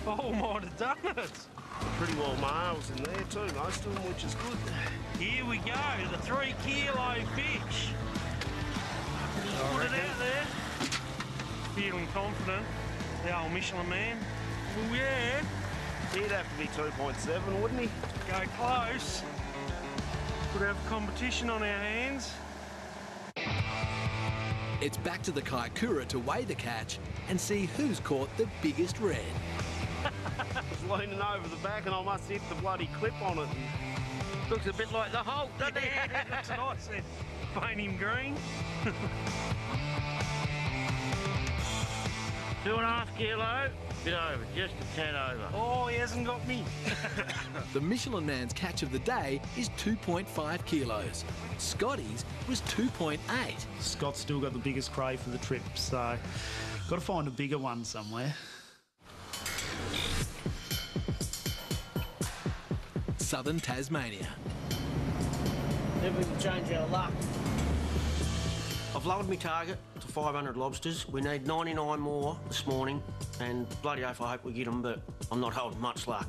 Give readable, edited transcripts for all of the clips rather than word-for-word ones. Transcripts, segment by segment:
Oh, might have done it. Pretty well males in there too, most of them, which is good. Here we go, the 3 kilo fish. Put it out there. Feeling confident. The old Michelin man. Oh yeah. He'd have to be 2.7, wouldn't he? Go close. Could have competition on our hands. It's back to the Kaikoura to weigh the catch and see who's caught the biggest red. I was leaning over the back and I must hit the bloody clip on it. Looks a bit like the Hulk, doesn't it? Yeah, that's what I said. Paint him green. 2.5 kilo, bit over, just a tad over. Oh, he hasn't got me. The Michelin man's catch of the day is 2.5 kilos. Scotty's was 2.8. Scott's still got the biggest crave for the trip, so got to find a bigger one somewhere. Southern Tasmania. Then we can change our luck. I've lowered my target to 500 lobsters. We need 99 more this morning, and bloody oath I hope we get them, but I'm not holding much luck.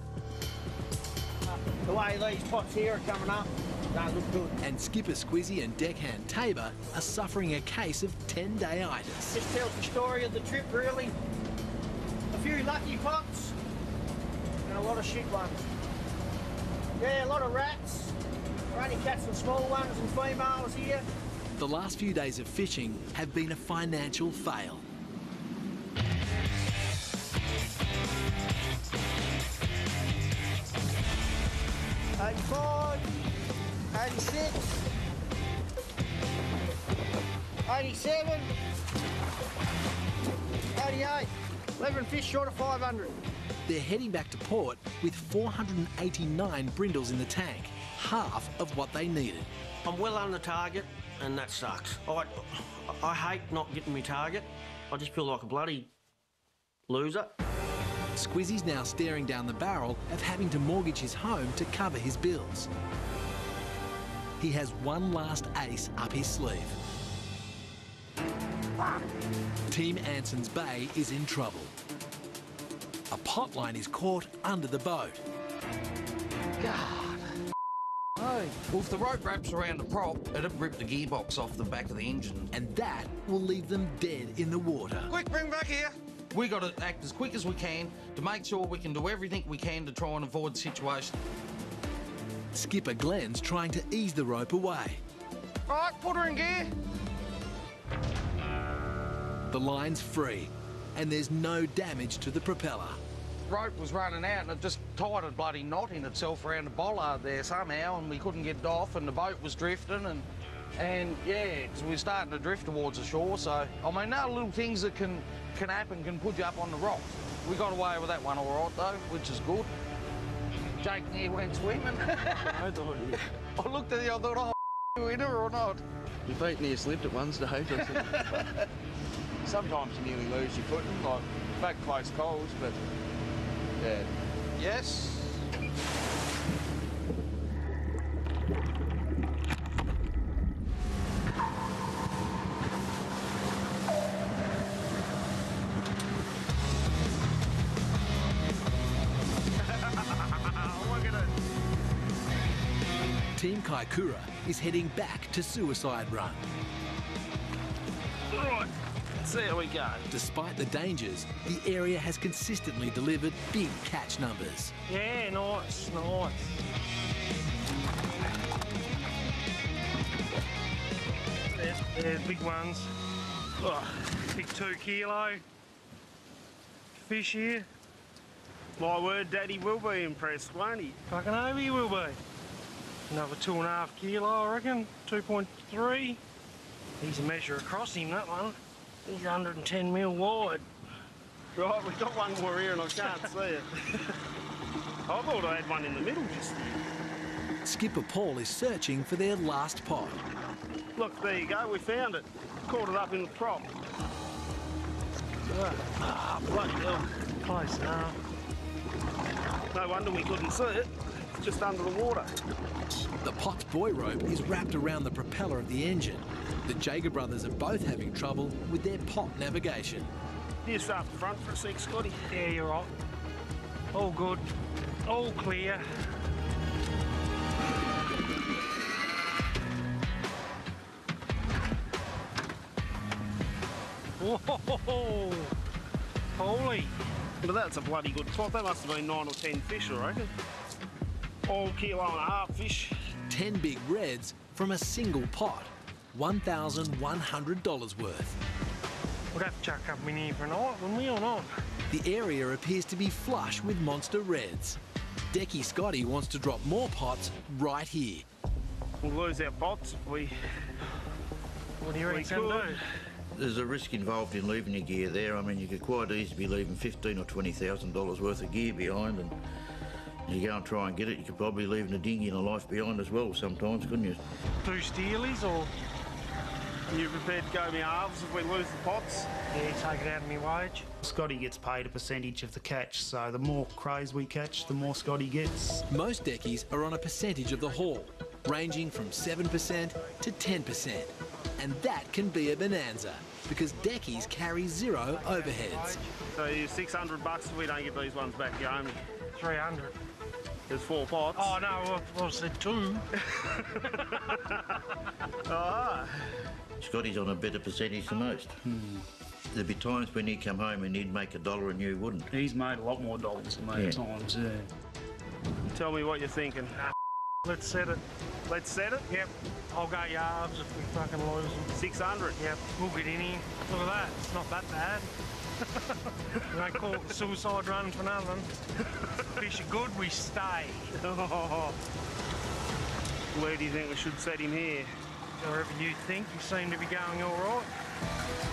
The way these pots here are coming up, don't look good. And Skipper Squizzy and deckhand Tabor are suffering a case of 10-day itis. Just tells the story of the trip, really. A few lucky pots, and a lot of shit ones. Yeah, a lot of rats. We're only catching small ones and females here. The last few days of fishing have been a financial fail. 85, 86, 87, 88. 11 fish short of 500. They're heading back to port with 489 brindles in the tank, half of what they needed. I'm well under target, and that sucks. I hate not getting my target. I just feel like a bloody loser. Squizzy's now staring down the barrel of having to mortgage his home to cover his bills. He has one last ace up his sleeve. Team Anson's Bay is in trouble. A potline is caught under the boat. God. Oh. Well, if the rope wraps around the prop, it'll rip the gearbox off the back of the engine. And that will leave them dead in the water. Quick, bring back here. We got to act as quick as we can to make sure we can do everything we can to try and avoid the situation. Skipper Glenn's trying to ease the rope away. Right, put her in gear. The line's free, and there's no damage to the propeller. Rope was running out and it just tied a bloody knot in itself around the bollard there somehow, and we couldn't get it off, and the boat was drifting, and yeah, 'cause we're starting to drift towards the shore. So I mean, no little things that can happen can put you up on the rocks. We got away with that one all right though, which is good. Jake near went swimming. I looked at you, I thought, oh, winner or not? Your feet near slipped at one stage. Sometimes you nearly lose your footing, like back close calls, but yeah. Yes. Team Kaikoura is heading back to Suicide Run. Right, let's see how we go. Despite the dangers, the area has consistently delivered big catch numbers. Yeah, nice, nice. There's big ones. Oh, big 2 kilo fish here. My word, Daddy will be impressed, won't he? Fucking over he will be. Another 2.5 kilo, I reckon. 2.3. He's a measure across him, that one. He's 110 mil wide. Right, we've got one more here and I can't see it. I thought I had one in the middle just there. Skipper Paul is searching for their last pot. Look, there you go, we found it. Caught it up in the prop. Ah, bloody hell. Close enough. No wonder we couldn't see it. It's just under the water. The pot's buoy rope is wrapped around the propeller of the engine. The Jager brothers are both having trouble with their pot navigation. You start the front for a sec, Scotty. Yeah, you're right. All good. All clear. Whoa! Holy! But that's a bloody good spot. That must have been 9 or 10 fish, I reckon. All kilo and a half fish. 10 big reds from a single pot. $1,100 worth. We'd have to chuck up in here for a night, wouldn't we, or not? The area appears to be flush with monster reds. Deckie Scotty wants to drop more pots right here. We'll lose our pots if we... What do you reckon, Sam? There's a risk involved in leaving your gear there. I mean, you could quite easily be leaving $15,000 or $20,000 worth of gear behind, and you go and try and get it, you could probably leave a dinghy and a life behind as well sometimes, couldn't you? 2 steelies, or...? Are you prepared to go me halves if we lose the pots? Yeah, take it out of me wage. Scotty gets paid a percentage of the catch, so the more crows we catch, the more Scotty gets. Most deckies are on a percentage of the haul, ranging from 7% to 10%. And that can be a bonanza, because deckies carry 0 overheads. So you're $600 if we don't get these ones back, you owe me. 300. There's 4 pots. Oh, no, I said 2. Oh. Scotty's on a better percentage than most. There'd be times when he'd come home and he'd make $1 and you wouldn't. He's made a lot more dollars than me at times, yeah. Tell me what you're thinking. Let's set it. Let's set it? Yep. I'll go yards if we fucking lose them. 600? Yep. We'll get in here. Look at that. It's not that bad. We don't call it the suicide run for nothing. Fish are good, we stay. Where do you think we should set him here? Wherever you think. You seem to be going all right.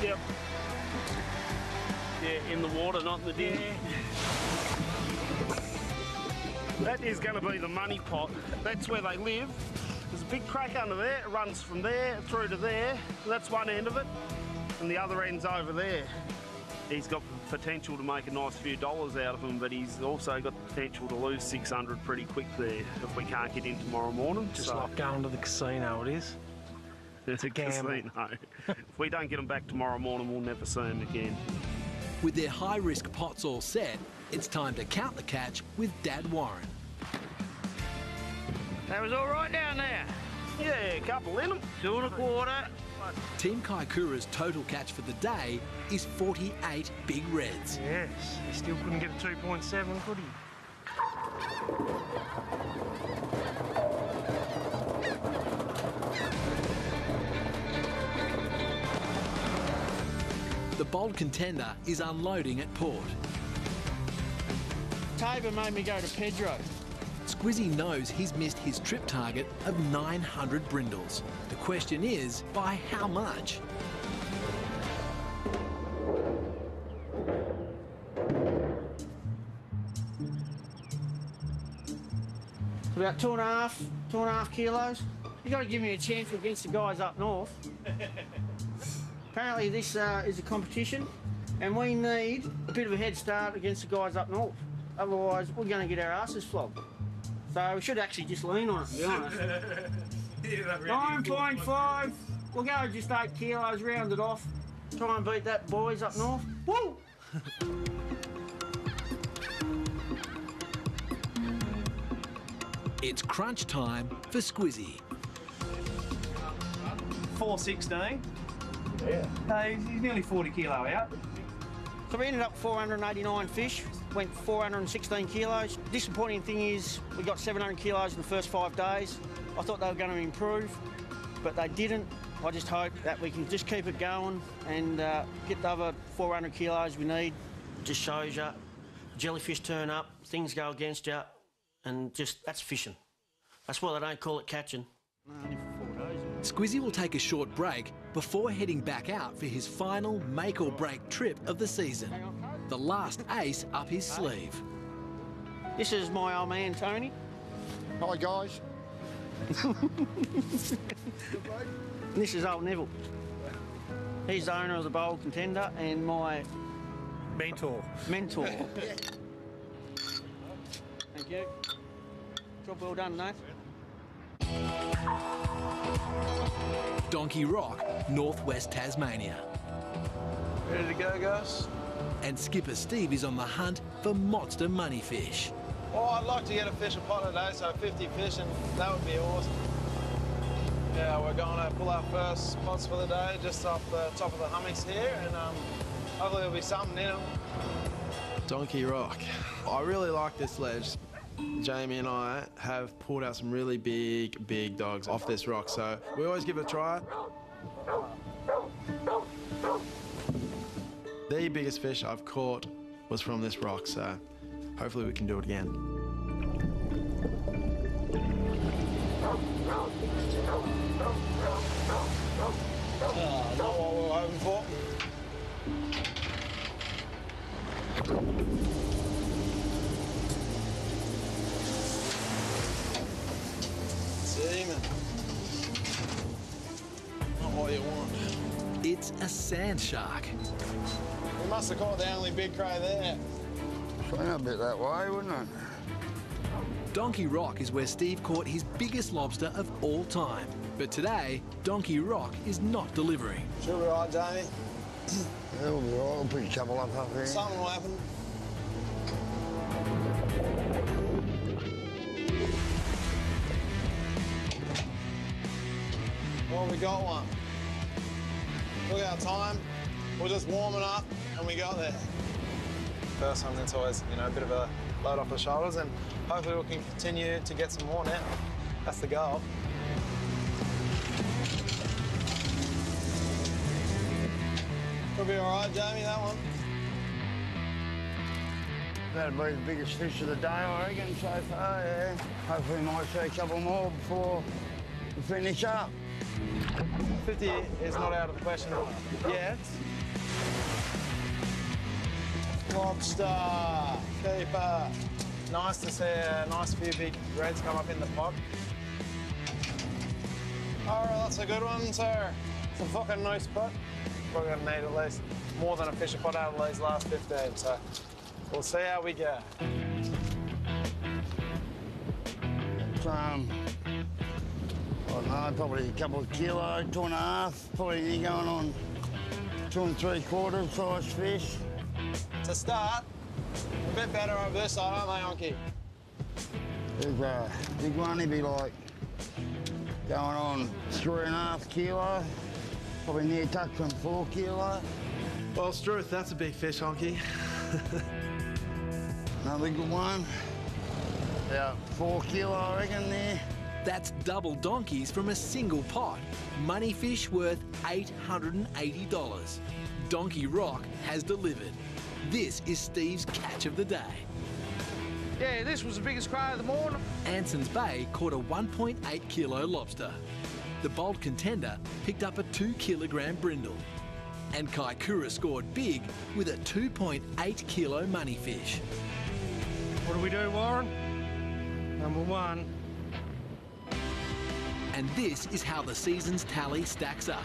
Yep. Yeah, in the water, not in the dinghy. That is going to be the money pot. That's where they live. There's a big crack under there. It runs from there through to there. That's one end of it. And the other end's over there. He's got the potential to make a nice few dollars out of them, but he's also got the potential to lose 600 pretty quick there if we can't get in tomorrow morning. Just like going to the casino, it is. It's a casino. If we don't get them back tomorrow morning, we'll never see them again. With their high-risk pots all set, it's time to count the catch with Dad Warren. That was all right down there. Yeah, a couple in them. 2 1/4. Team Kaikoura's total catch for the day is 48 big reds. Yes, he still couldn't get a 2.7, could he? The bold contender is unloading at port. Tabor made me go to Pedro. Squizzy knows he's missed his trip target of 900 brindles. The question is, by how much? About 2.5 kilos. You got to give me a chance against the guys up north. Apparently this is a competition and we need a bit of a head start against the guys up north. Otherwise we're going to get our asses flogged. So we should actually just lean on it, to be honest. 9.5. We'll go just 8 kilos, round it off. Try and beat that boys up north. Woo! It's crunch time for Squizzy. 416. Yeah. He's nearly 40 kilo out. So we ended up 489 fish, went 416 kilos. Disappointing thing is we got 700 kilos in the first 5 days. I thought they were going to improve, but they didn't. I just hope that we can just keep it going and get the other 400 kilos we need. Just shows you, jellyfish turn up, things go against you, and just, that's fishing. That's why they don't call it catching. Only for 4 days. Squizzy will take a short break before heading back out for his final make-or-break trip of the season. The last ace up his sleeve. This is my old man, Tony. Hi, guys. This is old Neville. He's the owner of the bowl contender and my... Mentor. Mentor. Thank you. Job well done, Nate. Donkey Rock, northwest Tasmania. Ready to go, guys? And Skipper Steve is on the hunt for monster moneyfish. Oh, I'd like to get a fish a pot today, so 50 fish, and that would be awesome. Yeah, we're going to pull our first spots for the day, just off the top of the hummocks here, and hopefully there'll be something in them. Donkey Rock. I really like this ledge. Jamie and I have pulled out some really big dogs off this rock, so we always give it a try. The biggest fish I've caught was from this rock, so hopefully we can do it again. Not what we were hoping for. Seaman. Not what you want. It's a sand shark. We must have caught the only big cray there. Swing a bit that way, wouldn't it? Donkey Rock is where Steve caught his biggest lobster of all time. But today, Donkey Rock is not delivering. Should be right, Jamie. It'll be all right. We'll put your couple up here. Something will happen. Well, we got one. Look at our time. We're just warming up and we got there. First one, that's always, you know, a bit of a load off the shoulders, and hopefully we can continue to get some more now. That's the goal. Could be all right, Jamie, that one. That'll be the biggest fish of the day, I reckon, so far, yeah. Hopefully we might see a couple more before we finish up. 50 is not out of the question yet. Lobster, keeper. Nice to see a nice few big reds come up in the pot. All right, that's a good one, sir. It's a fucking nice pot. Probably gonna need at least more than a fish a pot out of these last 15, so we'll see how we go. I don't know, probably a couple of kilo, 2.5, probably going on 2 3/4 size fish. To start, a bit better over this side, aren't they, Onky? There's a big one, he'd be like going on 3.5 kilo, probably near touching 4 kilo. Well, Struth, that's a big fish, Honky. Another good one, about 4 kilo, I reckon, there. That's double donkeys from a single pot. Money fish worth $880. Donkey Rock has delivered. This is Steve's catch of the day. Yeah, this was the biggest cray of the morning. Anson's Bay caught a 1.8 kilo lobster. The bold contender picked up a 2 kilogram brindle. And Kaikoura scored big with a 2.8 kilo moneyfish. What do we do, Warren? Number one. And this is how the season's tally stacks up.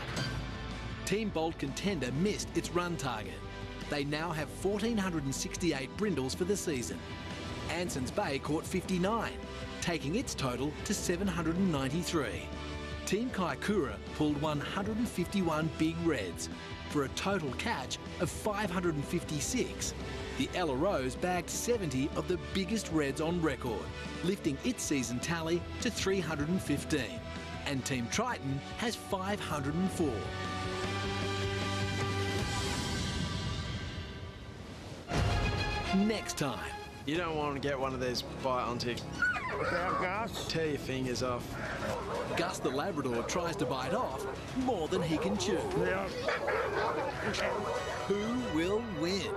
Team Bold Contender missed its run target. They now have 1,468 brindles for the season. Anson's Bay caught 59, taking its total to 793. Team Kaikoura pulled 151 big reds for a total catch of 556. The LROs bagged 70 of the biggest reds on record, lifting its season tally to 315. And Team Triton has 504. Next time. You don't want to get one of these bite onto. Look out, Gus. Tear your fingers off. Gus the Labrador tries to bite off more than he can chew. Yeah. Who will win?